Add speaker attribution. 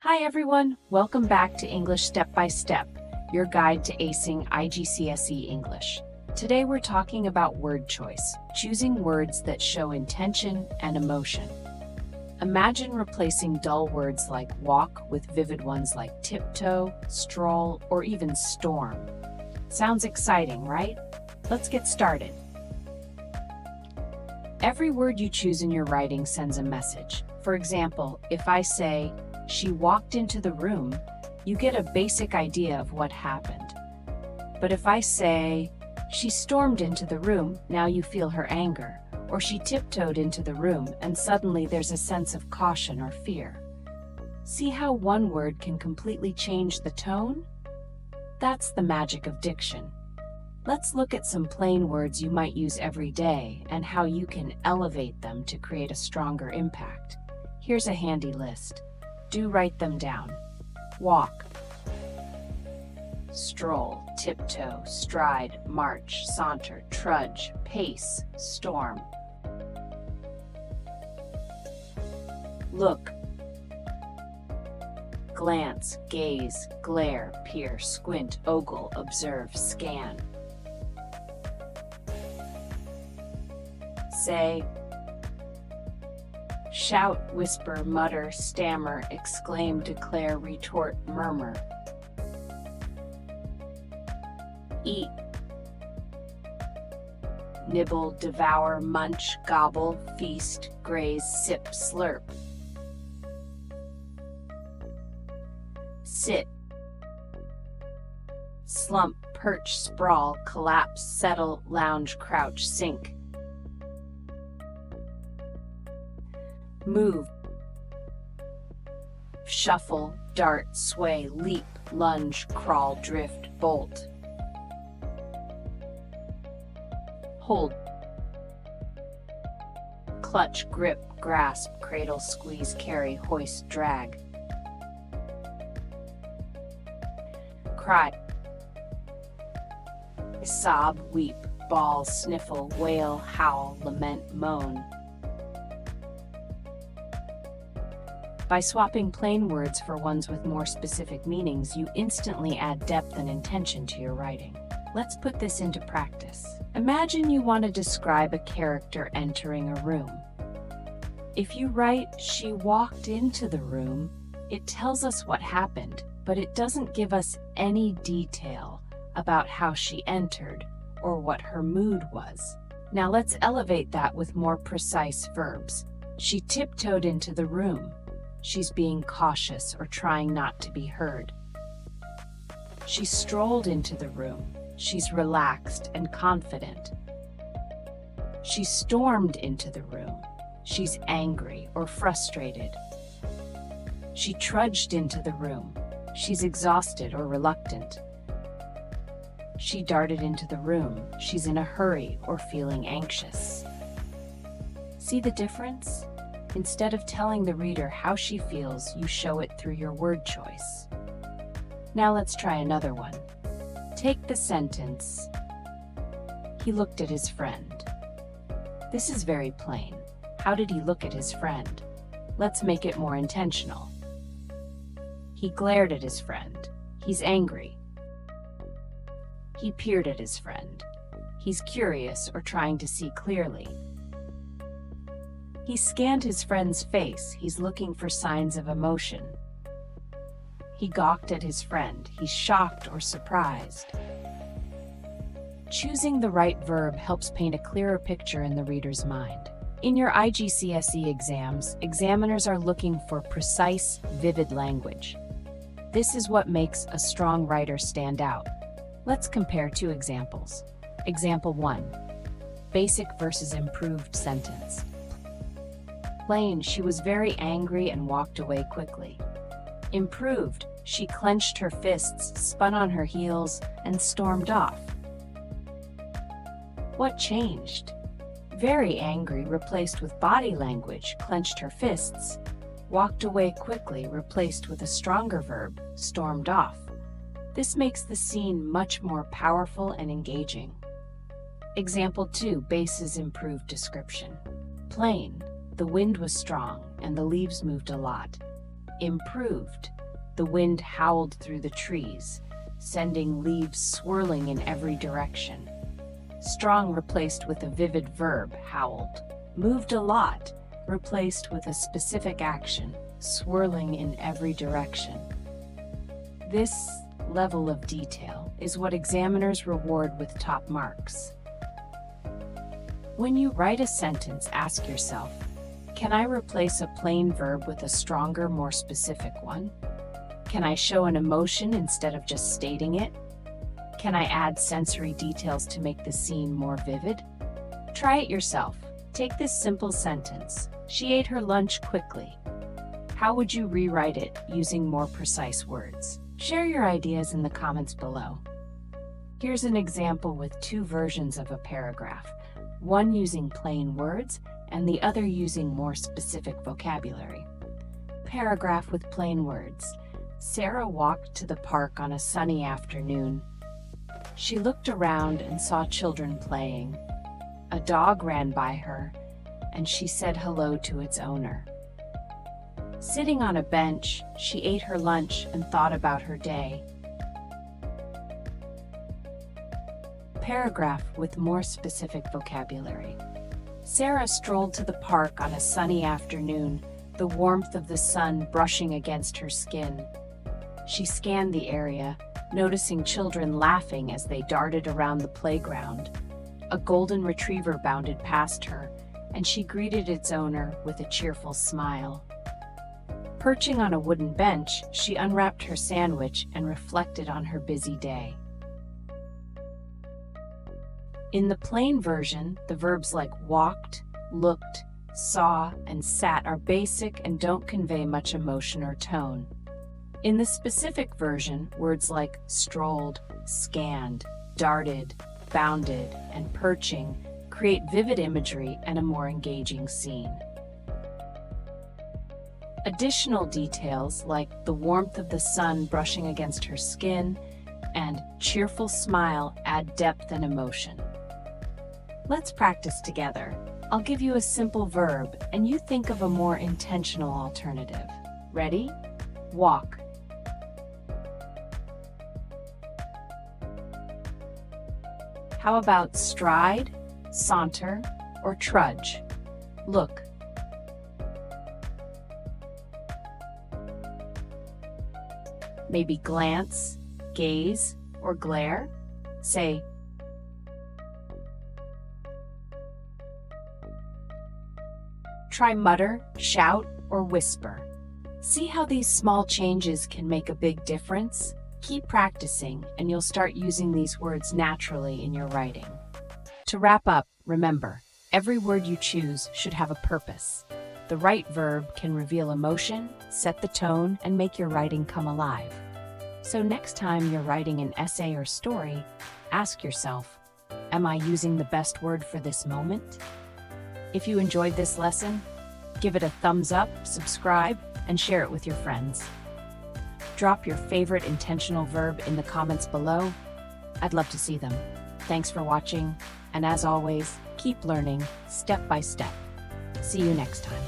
Speaker 1: Hi everyone, welcome back to English Step by Step, your guide to acing IGCSE English. Today we're talking about word choice, choosing words that show intention and emotion. Imagine replacing dull words like walk with vivid ones like tiptoe, stroll, or even storm. Sounds exciting, right? Let's get started. Every word you choose in your writing sends a message. For example, if I say, "She walked into the room," you get a basic idea of what happened. But if I say, "She stormed into the room," now you feel her anger. Or "She tiptoed into the room," and suddenly there's a sense of caution or fear. See how one word can completely change the tone? That's the magic of diction. Let's look at some plain words you might use every day and how you can elevate them to create a stronger impact. Here's a handy list. Do write them down. Walk, stroll, tiptoe, stride, march, saunter, trudge, pace, storm. Look, glance, gaze, glare, peer, squint, ogle, observe, scan. Say, shout, whisper, mutter, stammer, exclaim, declare, retort, murmur. Eat, nibble, devour, munch, gobble, feast, graze, sip, slurp. Sit, slump, perch, sprawl, collapse, settle, lounge, crouch, sink. Move, shuffle, dart, sway, leap, lunge, crawl, drift, bolt. Hold, clutch, grip, grasp, cradle, squeeze, carry, hoist, drag. Cry, sob, weep, bawl, sniffle, wail, howl, lament, moan. By swapping plain words for ones with more specific meanings, you instantly add depth and intention to your writing. Let's put this into practice. Imagine you want to describe a character entering a room. If you write, "She walked into the room," it tells us what happened, but it doesn't give us any detail about how she entered or what her mood was. Now let's elevate that with more precise verbs. She tiptoed into the room. She's being cautious or trying not to be heard. She strolled into the room. She's relaxed and confident. She stormed into the room. She's angry or frustrated. She trudged into the room. She's exhausted or reluctant. She darted into the room. She's in a hurry or feeling anxious. See the difference? Instead of telling the reader how she feels, you show it through your word choice. Now let's try another one. Take the sentence, "He looked at his friend." This is very plain. How did he look at his friend? Let's make it more intentional. He glared at his friend. He's angry. He peered at his friend. He's curious or trying to see clearly. He scanned his friend's face. He's looking for signs of emotion. He gawked at his friend. He's shocked or surprised. Choosing the right verb helps paint a clearer picture in the reader's mind. In your IGCSE exams, examiners are looking for precise, vivid language. This is what makes a strong writer stand out. Let's compare two examples. Example 1. Basic versus improved sentence. Plain, she was very angry and walked away quickly. Improved, she clenched her fists, spun on her heels, and stormed off. What changed? Very angry replaced with body language, clenched her fists. Walked away quickly replaced with a stronger verb, stormed off. This makes the scene much more powerful and engaging. Example 2, bases improved description. Plain, the wind was strong and the leaves moved a lot. Improved. The wind howled through the trees, sending leaves swirling in every direction. Strong replaced with a vivid verb, howled. Moved a lot, replaced with a specific action, swirling in every direction. This level of detail is what examiners reward with top marks. When you write a sentence, ask yourself, can I replace a plain verb with a stronger, more specific one? Can I show an emotion instead of just stating it? Can I add sensory details to make the scene more vivid? Try it yourself. Take this simple sentence. She ate her lunch quickly. How would you rewrite it using more precise words? Share your ideas in the comments below. Here's an example with two versions of a paragraph, one using plain words and the other using more specific vocabulary. Paragraph with plain words. Sarah walked to the park on a sunny afternoon. She looked around and saw children playing. A dog ran by her, and she said hello to its owner. Sitting on a bench, she ate her lunch and thought about her day. Paragraph with more specific vocabulary. Sarah strolled to the park on a sunny afternoon, the warmth of the sun brushing against her skin. She scanned the area, noticing children laughing as they darted around the playground. A golden retriever bounded past her, and she greeted its owner with a cheerful smile. Perching on a wooden bench, she unwrapped her sandwich and reflected on her busy day. In the plain version, the verbs like walked, looked, saw, and sat are basic and don't convey much emotion or tone. In the specific version, words like strolled, scanned, darted, bounded, and perching create vivid imagery and a more engaging scene. Additional details like the warmth of the sun brushing against her skin and cheerful smile add depth and emotion. Let's practice together. I'll give you a simple verb and you think of a more intentional alternative. Ready? Walk. How about stride, saunter, or trudge? Look. Maybe glance, gaze, or glare? Say, try mutter, shout, or whisper. See how these small changes can make a big difference? Keep practicing, and you'll start using these words naturally in your writing. To wrap up, remember, every word you choose should have a purpose. The right verb can reveal emotion, set the tone, and make your writing come alive. So next time you're writing an essay or story, ask yourself, am I using the best word for this moment? If you enjoyed this lesson, give it a thumbs up, subscribe, and share it with your friends. Drop your favorite intentional verb in the comments below. I'd love to see them. Thanks for watching, and as always, keep learning step by step. See you next time.